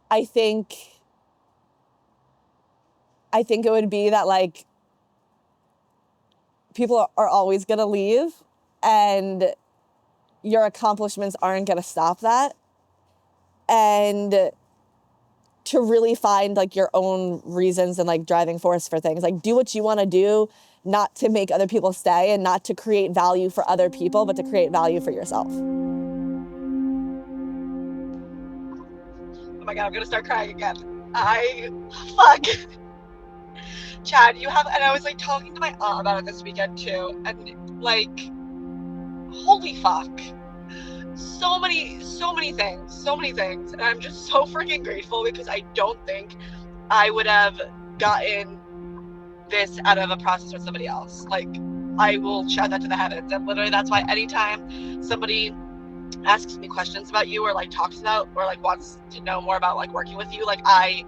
I think it would be that like people are always going to leave and your accomplishments aren't going to stop that. And to really find like your own reasons and like driving force for things, like do what you want to do, not to make other people stay and not to create value for other people, but to create value for yourself. Oh my God, I'm gonna start crying again. Fuck. Chad, and I was like talking to my aunt about it this weekend too, and like, holy fuck. So many things. And I'm just so freaking grateful because I don't think I would have gotten this out of a process with somebody else. Like, I will shout that to the heavens. And literally, that's why anytime somebody asks me questions about you or like talks about or like wants to know more about like working with you, like I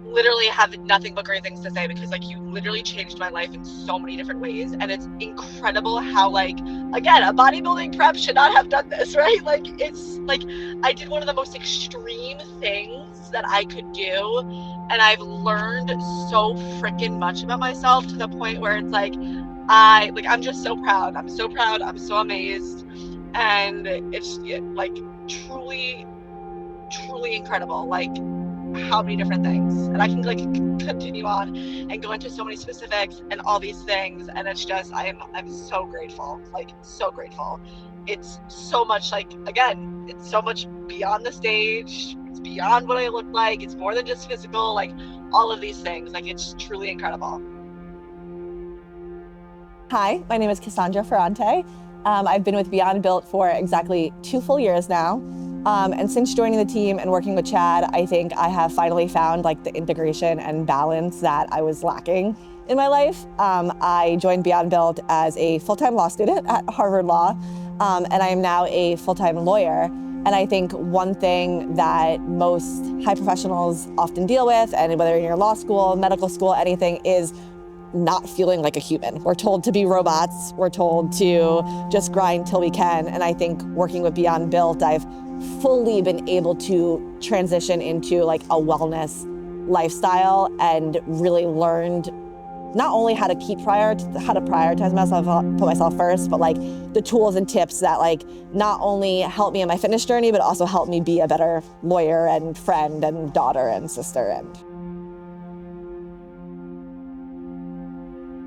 literally have nothing but great things to say because like you literally changed my life in so many different ways. And it's incredible how like, again, a bodybuilding prep should not have done this, right? Like, it's like I did one of the most extreme things that I could do, and I've learned so freaking much about myself to the point where it's like I'm just so proud. I'm so amazed, and it's like truly incredible, like how many different things. And I can like continue on and go into so many specifics and all these things, and it's just I'm so grateful, like so grateful. It's so much, like, again, it's so much beyond the stage, it's beyond what I look like, it's more than just physical, like all of these things, like it's truly incredible. Hi, my name is Cas Ferrante. I've been with Beyond Built for exactly 2 full years now. And since joining the team and working with Chad, I think I have finally found like the integration and balance that I was lacking in my life. I joined Beyond Built as a full-time law student at Harvard Law, and I am now a full-time lawyer. And I think one thing that most high professionals often deal with, and whether you're in law school, medical school, anything, is not feeling like a human. We're told to be robots. We're told to just grind till we can. And I think working with Beyond Built, I've fully been able to transition into like a wellness lifestyle and really learned not only how to prioritize myself, put myself first, but like the tools and tips that like not only help me in my fitness journey, but also help me be a better lawyer and friend and daughter and sister. And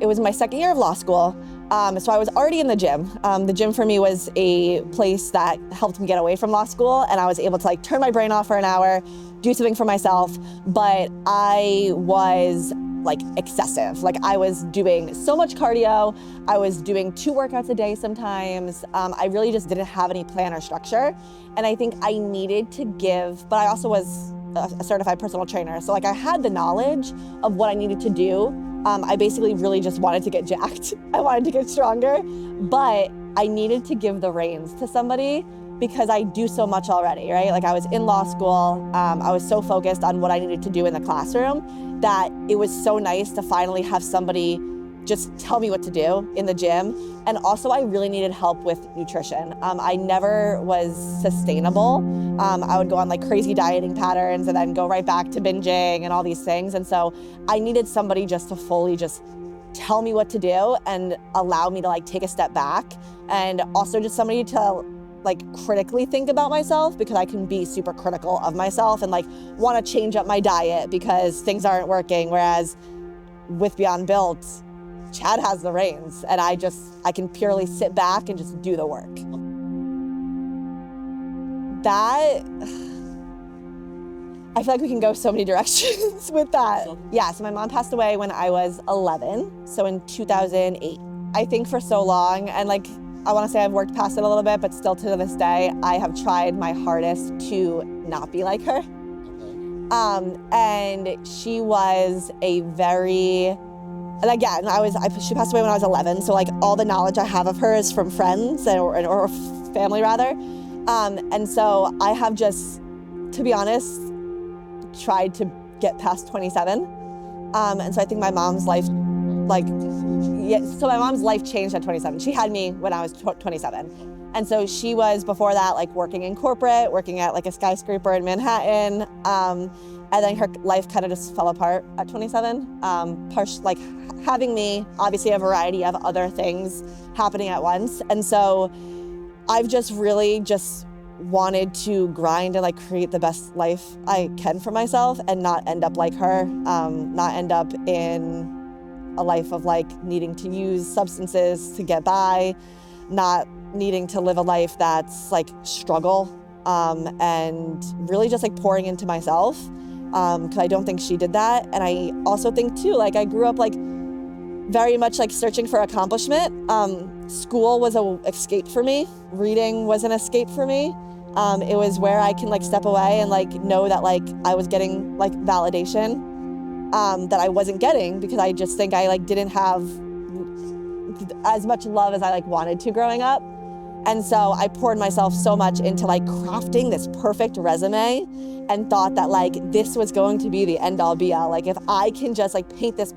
it was my second year of law school, so I was already in the gym. The gym for me was a place that helped me get away from law school, and I was able to like turn my brain off for an hour, do something for myself, but I was like excessive. Like I was doing so much cardio, I was doing 2 workouts a day sometimes. I really just didn't have any plan or structure, and I think I needed to give, but I also was a certified personal trainer, so like I had the knowledge of what I needed to do. I basically really just wanted to get jacked. I wanted to get stronger, but I needed to give the reins to somebody because I do so much already, right? Like I was in law school, I was so focused on what I needed to do in the classroom that it was so nice to finally have somebody just tell me what to do in the gym. And also I really needed help with nutrition. I never was sustainable. I would go on like crazy dieting patterns and then go right back to binging and all these things. And so I needed somebody just to fully just tell me what to do and allow me to like take a step back, and also just somebody to like critically think about myself, because I can be super critical of myself and like want to change up my diet because things aren't working. Whereas with Beyond Built, Chad has the reins, and I can purely sit back and just do the work. That, I feel like we can go so many directions with that. Yeah, so my mom passed away when I was 11, so in 2008. I think for so long, and like, I want to say I've worked past it a little bit, but still to this day, I have tried my hardest to not be like her. And she was a very, and again, she passed away when I was 11, so like all the knowledge I have of her is from friends or family rather. And so I have just, to be honest, tried to get past 27. And so I think my mom's life like, yeah, so my mom's life changed at 27. She had me when I was 27. And so she was, before that, like working in corporate, working at like a skyscraper in Manhattan. And then her life kind of just fell apart at 27. Like having me, obviously a variety of other things happening at once. And so I've just really just wanted to grind and like create the best life I can for myself and not end up like her, not end up in a life of like needing to use substances to get by, not needing to live a life that's like struggle, and really just like pouring into myself, because I don't think she did that. And I also think too, like I grew up like very much like searching for accomplishment. School was an escape for me. Reading was an escape for me. It was where I can like step away and like know that like I was getting like validation that I wasn't getting because I just think I like didn't have as much love as I like wanted to growing up. And so I poured myself so much into like crafting this perfect resume and thought that like this was going to be the end all be all. Like if I can just like paint this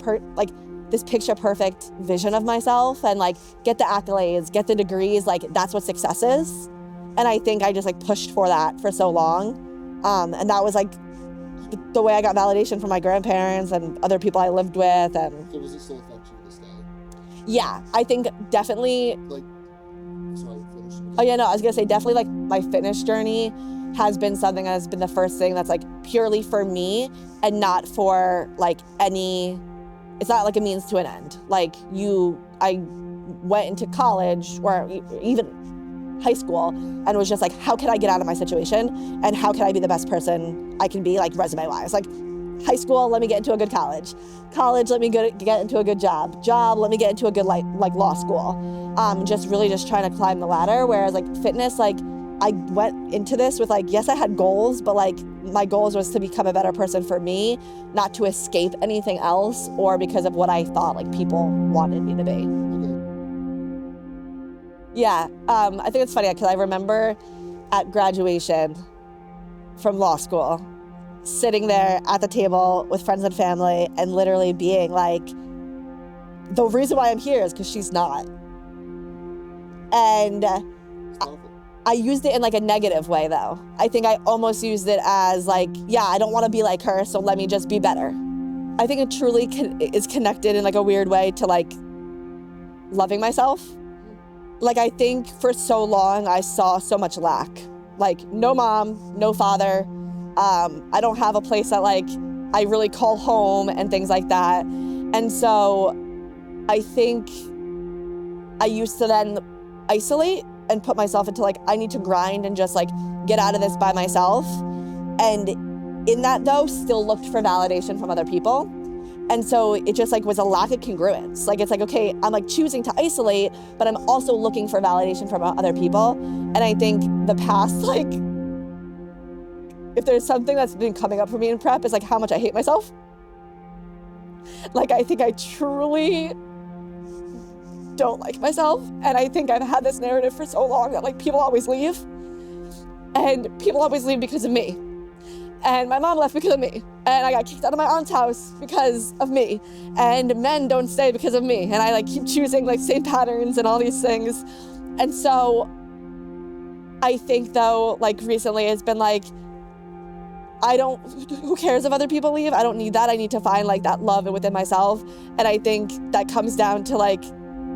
this picture perfect vision of myself and like get the accolades, get the degrees, like that's what success is. And I think I just like pushed for that for so long. And that was like the way I got validation from my grandparents and other people I lived with. And so was it still affect you to this day? Yeah, I think definitely. Like, sorry, finish. Oh yeah, no, I was gonna say definitely like my fitness journey has been something that has been the first thing that's like purely for me and not for like it's not like a means to an end. Like I went into college or even high school and was just like, how can I get out of my situation and how can I be the best person I can be, like resume wise? Like high school, let me get into a good college. College, let me get into a good job. Job, let me get into a good like law school. Just really just trying to climb the ladder. Whereas like fitness, like I went into this with like, yes, I had goals, but like my goals was to become a better person for me, not to escape anything else or because of what I thought like people wanted me to be. Yeah, I think it's funny because I remember at graduation from law school, sitting there at the table with friends and family and literally being like, the reason why I'm here is because she's not. And I used it in like a negative way though. I think I almost used it as like, yeah, I don't want to be like her, so let me just be better. I think it truly is connected in like a weird way to like loving myself. Like I think for so long I saw so much lack, like no mom, no father. I don't have a place that like I really call home and things like that. And so I think I used to then isolate and put myself into like, I need to grind and just like get out of this by myself. And in that though, still looked for validation from other people. And so it just like was a lack of congruence. Like, it's like, okay, I'm like choosing to isolate, but I'm also looking for validation from other people. And I think the past, like, if there's something that's been coming up for me in prep is like how much I hate myself. Like, I think I truly don't like myself. And I think I've had this narrative for so long that like people always leave. And people always leave because of me. And my mom left because of me. And I got kicked out of my aunt's house because of me. And men don't stay because of me. And I like keep choosing like same patterns and all these things. And so I think though, like recently it's been like, who cares if other people leave? I don't need that. I need to find like that love within myself. And I think that comes down to like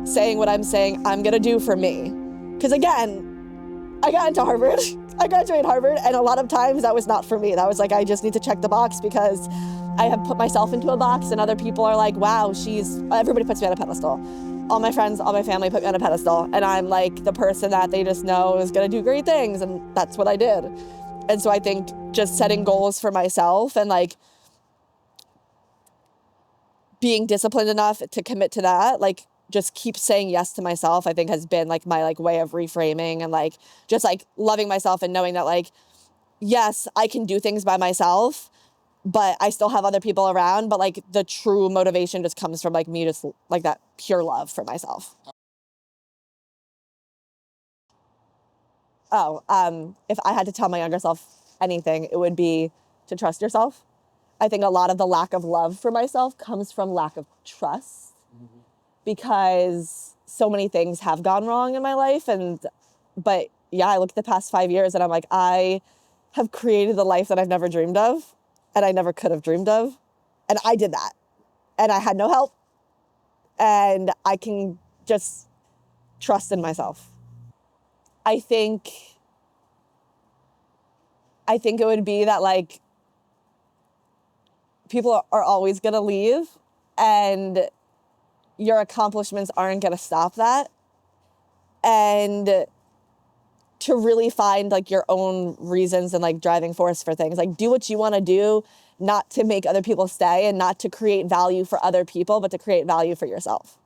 saying what I'm saying I'm gonna do for me. Because again, I got into Harvard. I graduated Harvard, and a lot of times that was not for me. That was like, I just need to check the box because I have put myself into a box and other people are like, wow, everybody puts me on a pedestal. All my friends, all my family put me on a pedestal, and I'm like the person that they just know is gonna do great things, and that's what I did. And so I think just setting goals for myself and like being disciplined enough to commit to that, like just keep saying yes to myself, I think has been like my like way of reframing and like just like loving myself and knowing that like, yes, I can do things by myself, but I still have other people around. But like the true motivation just comes from like me just like that pure love for myself. If I had to tell my younger self anything, it would be to trust yourself. I think a lot of the lack of love for myself comes from lack of trust. because so many things have gone wrong in my life. But yeah, I look at the past 5 years and I'm like, I have created the life that I've never dreamed of and I never could have dreamed of. And I did that. And I had no help. And I can just trust in myself. I think it would be that like people are always going to leave and your accomplishments aren't going to stop that. And to really find like your own reasons and like driving force for things, like do what you want to do, not to make other people stay and not to create value for other people, but to create value for yourself.